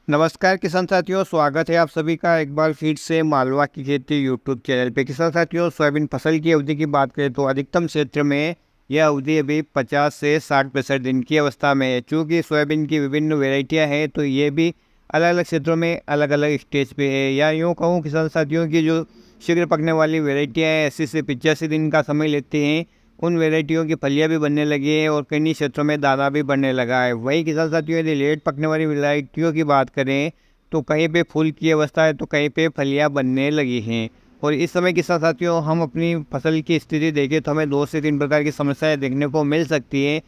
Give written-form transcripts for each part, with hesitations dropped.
नमस्कार किसान साथियों, स्वागत है आप सभी का एक बार फिर से मालवा की खेती यूट्यूब चैनल पे। किसान साथियों, सोयाबीन फसल की अवधि की बात करें तो अधिकतम क्षेत्र में यह अवधि अभी 50 से 60 दिन की अवस्था में है। चूँकि सोयाबीन की विभिन्न वेराइटियां हैं तो ये भी अलग अलग क्षेत्रों में अलग अलग स्टेज पे है, या यूँ कहूँ किसान साथियों की जो शीघ्र पकने वाली वेराइटियाँ हैं 80 से 85 दिन का समय लेती हैं, उन वेराइटियों की फलियाँ भी बनने लगी हैं और कई क्षेत्रों में दाना भी बढ़ने लगा है। वहीं किसान साथियों, यदि लेट पकने वाली वेराइटियों की बात करें तो कहीं पे फूल की अवस्था है तो कहीं पे फलियाँ बनने लगी हैं। और इस समय किसान साथियों, हम अपनी फसल की स्थिति देखें तो हमें 2 से 3 प्रकार की समस्याएं देखने को मिल सकती हैं।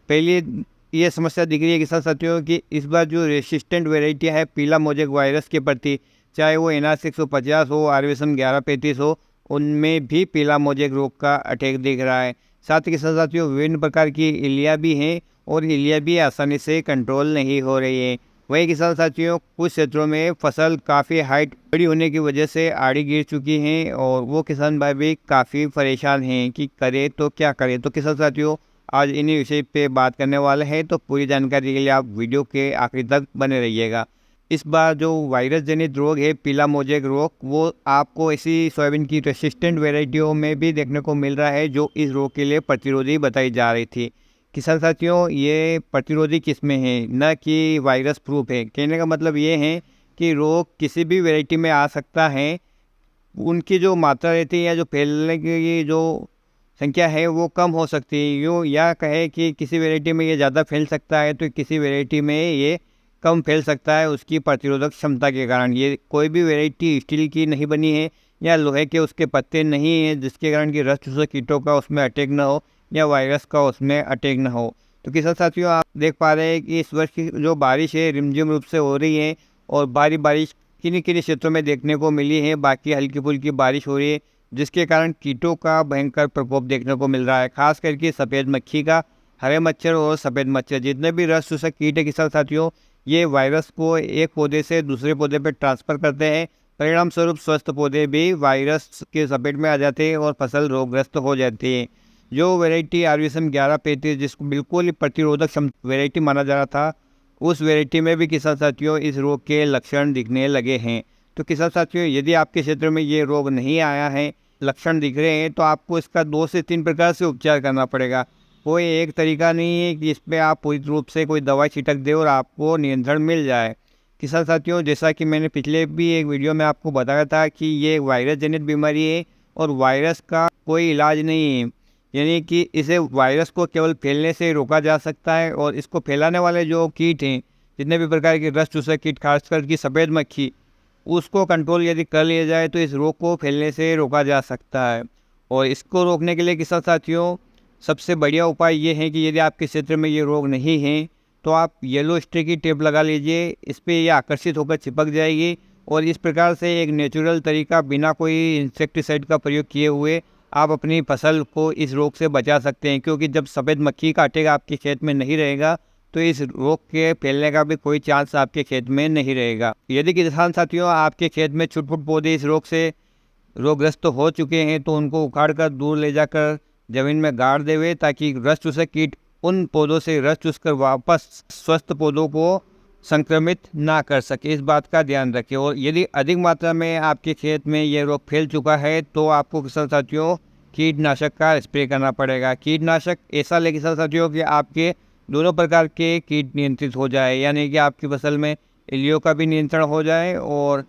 पहली ये समस्या दिख रही है किसान साथियों कि इस बार जो रेसिस्टेंट वेराइटियाँ है पीला मोजेक वायरस के प्रति, चाहे वो NR 150 हो, आरवेसन 1135 हो, उनमें भी पीला मोजेक रोग का अटैक दिख रहा है। साथ ही किसान साथियों, विभिन्न प्रकार की इल्लियाँ भी हैं और इल्लियाँ भी आसानी से कंट्रोल नहीं हो रही है। वहीं किसान साथियों, कुछ क्षेत्रों में फसल काफ़ी हाइट बड़ी होने की वजह से आड़ी गिर चुकी हैं और वो किसान भाई भी काफ़ी परेशान हैं कि करें तो क्या करें। तो किसान साथियों, आज इन्हीं विषय पे बात करने वाले हैं, तो पूरी जानकारी के लिए आप वीडियो के आखिरी तक बने रहिएगा। इस बार जो वायरस जनित रोग है पीला मोजेक रोग, वो आपको ऐसी सोयाबीन की रेसिस्टेंट वेराइटियों में भी देखने को मिल रहा है जो इस रोग के लिए प्रतिरोधी बताई जा रही थी। किसान साथियों, ये प्रतिरोधी किस्में हैं, न कि वायरस प्रूफ है। कहने का मतलब ये है कि रोग किसी भी वैरायटी में आ सकता है, उनकी जो मात्रा रहती है या जो फैलने की जो संख्या है वो कम हो सकती है। यूँ या कहे कि किसी वैरायटी में ये ज़्यादा फैल सकता है तो किसी वैरायटी में ये कम फैल सकता है उसकी प्रतिरोधक क्षमता के कारण। ये कोई भी वैरायटी स्टील की नहीं बनी है या लोहे के उसके पत्ते नहीं हैं जिसके कारण कि रस चूसक कीटों का उसमें अटैक न हो या वायरस का उसमें अटैक न हो। तो किसान साथियों, आप देख पा रहे हैं कि इस वर्ष की जो बारिश है रिमझिम रूप से हो रही है और भारी बारिश किन्हीं किन्हीं क्षेत्रों में देखने को मिली है, बाकी हल्की फुल्की बारिश हो रही है जिसके कारण कीटों का भयंकर प्रकोप देखने को मिल रहा है। खास करके सफ़ेद मक्खी का, हरे मच्छर और सफ़ेद मच्छर, जितने भी रस चूसक कीट है किसान साथियों, ये वायरस को एक पौधे से दूसरे पौधे पर ट्रांसफ़र करते हैं। परिणाम स्वरूप स्वस्थ पौधे भी वायरस के चपेट में आ जाते हैं और फसल रोगग्रस्त हो जाती है। जो वैरायटी आरवीएसएम 1135 जिसको बिल्कुल ही प्रतिरोधक वैरायटी माना जा रहा था, उस वैरायटी में भी किसान साथियों इस रोग के लक्षण दिखने लगे हैं। तो किसान साथियों, यदि आपके क्षेत्र में ये रोग नहीं आया है, लक्षण दिख रहे हैं, तो आपको इसका 2 से 3 प्रकार से उपचार करना पड़ेगा। कोई एक तरीका नहीं है कि इस पर आप पूरी रूप से कोई दवाई छिटक दे और आपको नियंत्रण मिल जाए। किसान साथियों, जैसा कि मैंने पिछले भी एक वीडियो में आपको बताया था कि ये वायरस जनित बीमारी है और वायरस का कोई इलाज नहीं है। यानी कि इसे वायरस को केवल फैलने से रोका जा सकता है और इसको फैलाने वाले जो कीट हैं, जितने भी प्रकार के रस चूसक कीट, खासकर की सफ़ेद मक्खी, उसको कंट्रोल यदि कर लिया जाए तो इस रोग को फैलने से रोका जा सकता है। और इसको रोकने के लिए किसान साथियों, सबसे बढ़िया उपाय ये है कि यदि आपके क्षेत्र में ये रोग नहीं है तो आप येलो स्टिक की टेप लगा लीजिए। इस पर यह आकर्षित होकर चिपक जाएगी और इस प्रकार से एक नेचुरल तरीका, बिना कोई इंसेक्टिसाइड का प्रयोग किए हुए, आप अपनी फसल को इस रोग से बचा सकते हैं। क्योंकि जब सफ़ेद मक्खी का अटैक आपके खेत में नहीं रहेगा तो इस रोग के फैलने का भी कोई चांस आपके खेत में नहीं रहेगा। यदि किसान साथियों आपके खेत में छुट-फुट पौधे इस रोग से रोगग्रस्त हो चुके हैं तो उनको उखाड़ कर दूर ले जाकर ज़मीन में गाड़ देवे, ताकि रस चूसक कीट उन पौधों से रस चूसकर वापस स्वस्थ पौधों को संक्रमित ना कर सके। इस बात का ध्यान रखें। और यदि अधिक मात्रा में आपके खेत में ये रोग फैल चुका है तो आपको किसान साथियों कीटनाशक का स्प्रे करना पड़ेगा। कीटनाशक ऐसा ले किसान साथियों कि आपके दोनों प्रकार के कीट नियंत्रित हो जाए, यानी कि आपकी फसल में इल्लियों का भी नियंत्रण हो जाए और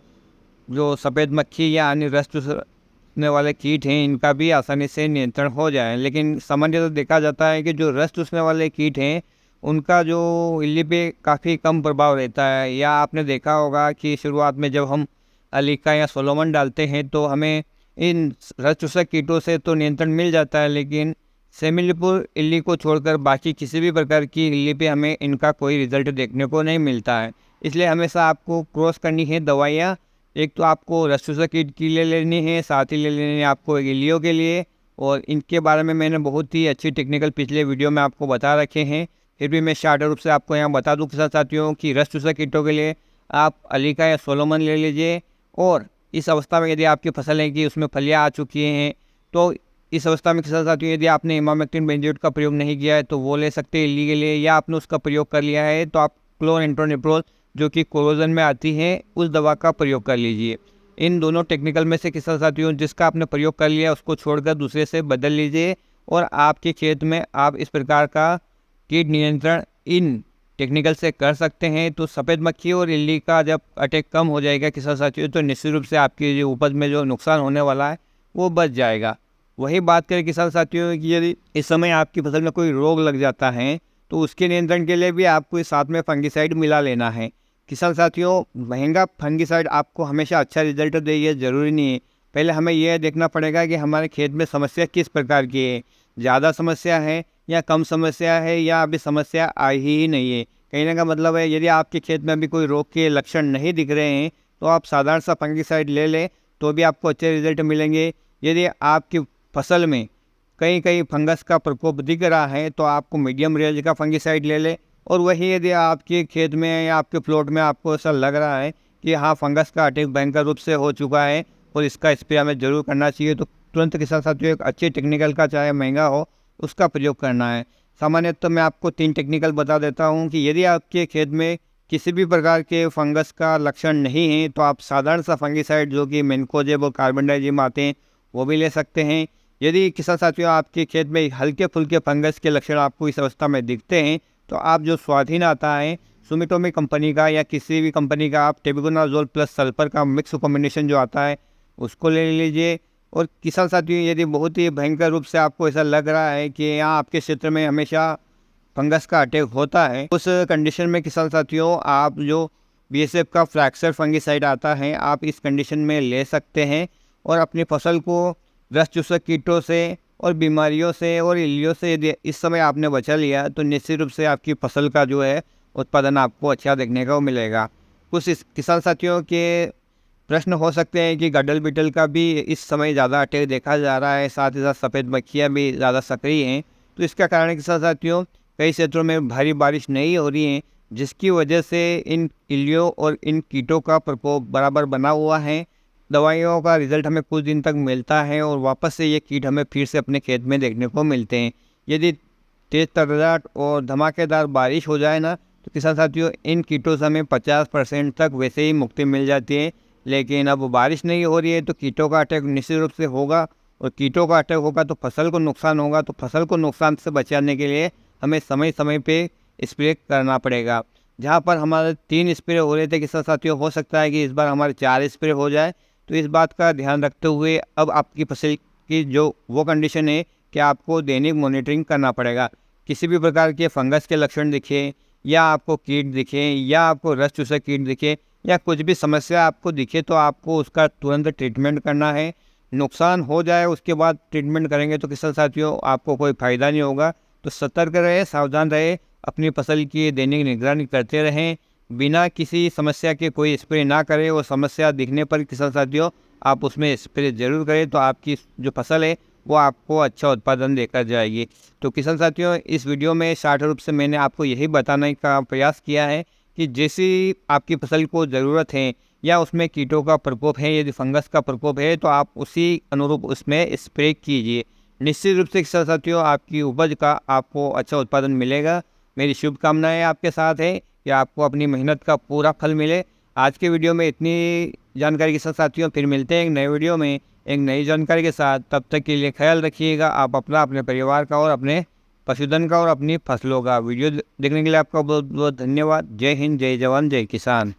जो सफ़ेद मक्खी या अन्य रस चूसने वाले कीट हैं इनका भी आसानी से नियंत्रण हो जाए। लेकिन सामान्यतः देखा जाता है कि जो रस चूसने वाले कीट हैं उनका जो इल्ली पे काफ़ी कम प्रभाव रहता है। या आपने देखा होगा कि शुरुआत में जब हम अलीका या सोलोमन डालते हैं तो हमें इन रस चूसक कीटों से तो नियंत्रण मिल जाता है, लेकिन सेमिलिपुर इल्ली को छोड़कर बाकी किसी भी प्रकार की इल्ली पे हमें इनका कोई रिजल्ट देखने को नहीं मिलता है। इसलिए हमेशा आपको क्रॉस करनी है दवाइयाँ। एक तो आपको रस चूसक कीट की ले लेनी है, साथ ही ले लेनी है आपको इल्लियों के लिए। और इनके बारे में मैंने बहुत ही अच्छी टेक्निकल पिछले वीडियो में आपको बता रखे हैं, फिर भी मैं शार्ट रूप से आपको यहाँ बता दूँ किसान साथियों कि रस चूसक कीटों के लिए आप अलीका या सोलोमन ले लीजिए। और इस अवस्था में यदि आपकी फसल है कि उसमें फलियाँ आ चुकी हैं तो इस अवस्था में किसान साथियों यदि आपने इमामेक्टिन बेंजोएट का प्रयोग नहीं किया है तो वो ले सकते हैं इल्ली के लिए, या आपने उसका प्रयोग कर लिया है तो आप क्लोरएंट्रोनिप्रोल जो कि कोरोजन में आती है, उस दवा का प्रयोग कर लीजिए। इन दोनों टेक्निकल में से किसान साथियों जिसका आपने प्रयोग कर लिया उसको छोड़कर दूसरे से बदल लीजिए और आपके खेत में आप इस प्रकार का कीट नियंत्रण इन टेक्निकल से कर सकते हैं। तो सफ़ेद मक्खी और इल्ली का जब अटैक कम हो जाएगा किसान साथियों, तो निश्चित रूप से आपकी जो उपज में जो नुकसान होने वाला है वो बच जाएगा। वही बात करें किसान साथियों कि यदि इस समय आपकी फसल में कोई रोग लग जाता है तो उसके नियंत्रण के लिए भी आपको इस साथ में फंगिसाइड मिला लेना है। किसान साथियों, महंगा फंगिसाइड आपको हमेशा अच्छा रिजल्ट दे ये ज़रूरी नहीं है। पहले हमें यह देखना पड़ेगा कि हमारे खेत में समस्या किस प्रकार की है, ज़्यादा समस्या है या कम समस्या है या अभी समस्या आई ही नहीं है। कहने का मतलब है यदि आपके खेत में अभी कोई रोग के लक्षण नहीं दिख रहे हैं तो आप साधारण सा फंगिसाइड ले लें तो भी आपको अच्छे रिजल्ट मिलेंगे। यदि आपकी फसल में कहीं कहीं फंगस का प्रकोप दिख रहा है तो आपको मीडियम रेंज का फंगिसाइड ले लें। और वही यदि आपके खेत में या आपके प्लॉट में आपको ऐसा लग रहा है कि हाँ फंगस का अटैक भयंकर रूप से हो चुका है और इसका स्प्रे हमें ज़रूर करना चाहिए, तो तुरंत किसान साथियों एक अच्छे टेक्निकल का चाहे महंगा हो उसका प्रयोग करना है। सामान्यतः मैं आपको 3 टेक्निकल बता देता हूँ कि यदि आपके खेत में किसी भी प्रकार के फंगस का लक्षण नहीं है तो आप साधारण सा फंगिसाइड जो कि मेनकोजेब और कार्बनडाइजिम आते हैं वो भी ले सकते हैं। यदि किसान साथियों आपके खेत में हल्के फुल्के फंगस के लक्षण आपको इस अवस्था में दिखते हैं तो आप जो स्वाधीन आता है सुमिटोमी कंपनी का या किसी भी कंपनी का आप टेबुकोनाजोल प्लस सल्फर का मिक्स कॉम्बिनेशन जो आता है उसको ले लीजिए। और किसान साथियों यदि बहुत ही भयंकर रूप से आपको ऐसा लग रहा है कि यहाँ आपके क्षेत्र में हमेशा फंगस का अटैक होता है, उस कंडीशन में किसान साथियों आप जो बीएसएफ का फ्रैक्चर फंगिसाइड आता है आप इस कंडीशन में ले सकते हैं और अपनी फसल को रस चूसक कीटों से और बीमारियों से और इल्लियों से यदि इस समय आपने बचा लिया तो निश्चित रूप से आपकी फसल का जो है उत्पादन आपको अच्छा देखने को मिलेगा। कुछ इस किसान साथियों के प्रश्न हो सकते हैं कि गडल बीटल का भी इस समय ज़्यादा अटैक देखा जा रहा है, साथ ही साथ सफ़ेद मक्खियाँ भी ज़्यादा सक्रिय हैं। तो इसका कारण किसान साथियों कई क्षेत्रों में भारी बारिश नहीं हो रही है जिसकी वजह से इन इल्लियों और इन कीटों का प्रकोप बराबर बना हुआ है। दवाइयों का रिजल्ट हमें कुछ दिन तक मिलता है और वापस से ये कीट हमें फिर से अपने खेत में देखने को मिलते हैं। यदि तेज़ तड़ाहट और धमाकेदार बारिश हो जाए ना तो किसान साथियों इन कीटों से हमें 50% तक वैसे ही मुक्ति मिल जाती है। लेकिन अब बारिश नहीं हो रही है तो कीटों का अटैक निश्चित रूप से होगा और कीटों का अटैक होगा तो फसल को नुकसान होगा। तो फसल को नुकसान से बचाने के लिए हमें समय समय पे स्प्रे करना पड़ेगा। जहाँ पर हमारे 3 स्प्रे हो रहे थे किसान साथियों हो सकता है कि इस बार हमारे 4 स्प्रे हो जाए। तो इस बात का ध्यान रखते हुए अब आपकी फसल की जो वो कंडीशन है कि आपको दैनिक मॉनिटरिंग करना पड़ेगा। किसी भी प्रकार के फंगस के लक्षण दिखे या आपको कीट दिखे या आपको रस चूसक कीट दिखे या कुछ भी समस्या आपको दिखे तो आपको उसका तुरंत ट्रीटमेंट करना है। नुकसान हो जाए उसके बाद ट्रीटमेंट करेंगे तो किसान साथियों आपको कोई फ़ायदा नहीं होगा। तो सतर्क रहे, सावधान रहे, अपनी फसल की दैनिक निगरानी करते रहें, बिना किसी समस्या के कोई स्प्रे ना करें और समस्या दिखने पर किसान साथियों आप उसमें स्प्रे ज़रूर करें तो आपकी जो फसल है वो आपको अच्छा उत्पादन देकर जाएगी। तो किसान साथियों इस वीडियो में शॉर्ट रूप से मैंने आपको यही बताने का प्रयास किया है कि जैसी आपकी फसल को ज़रूरत है या उसमें कीटों का प्रकोप है, यदि फंगस का प्रकोप है तो आप उसी अनुरूप उसमें स्प्रे कीजिए। निश्चित रूप से किसान साथियों आपकी उपज का आपको अच्छा उत्पादन मिलेगा। मेरी शुभकामनाएं आपके साथ है कि आपको अपनी मेहनत का पूरा फल मिले। आज के वीडियो में इतनी जानकारी के साथ साथियों फिर मिलते हैं एक नए वीडियो में एक नई जानकारी के साथ। तब तक के लिए ख्याल रखिएगा आप अपना, अपने परिवार का और अपने पशुधन का और अपनी फसलों का। वीडियो देखने के लिए आपका बहुत बहुत धन्यवाद। जय हिंद, जय जवान, जय किसान।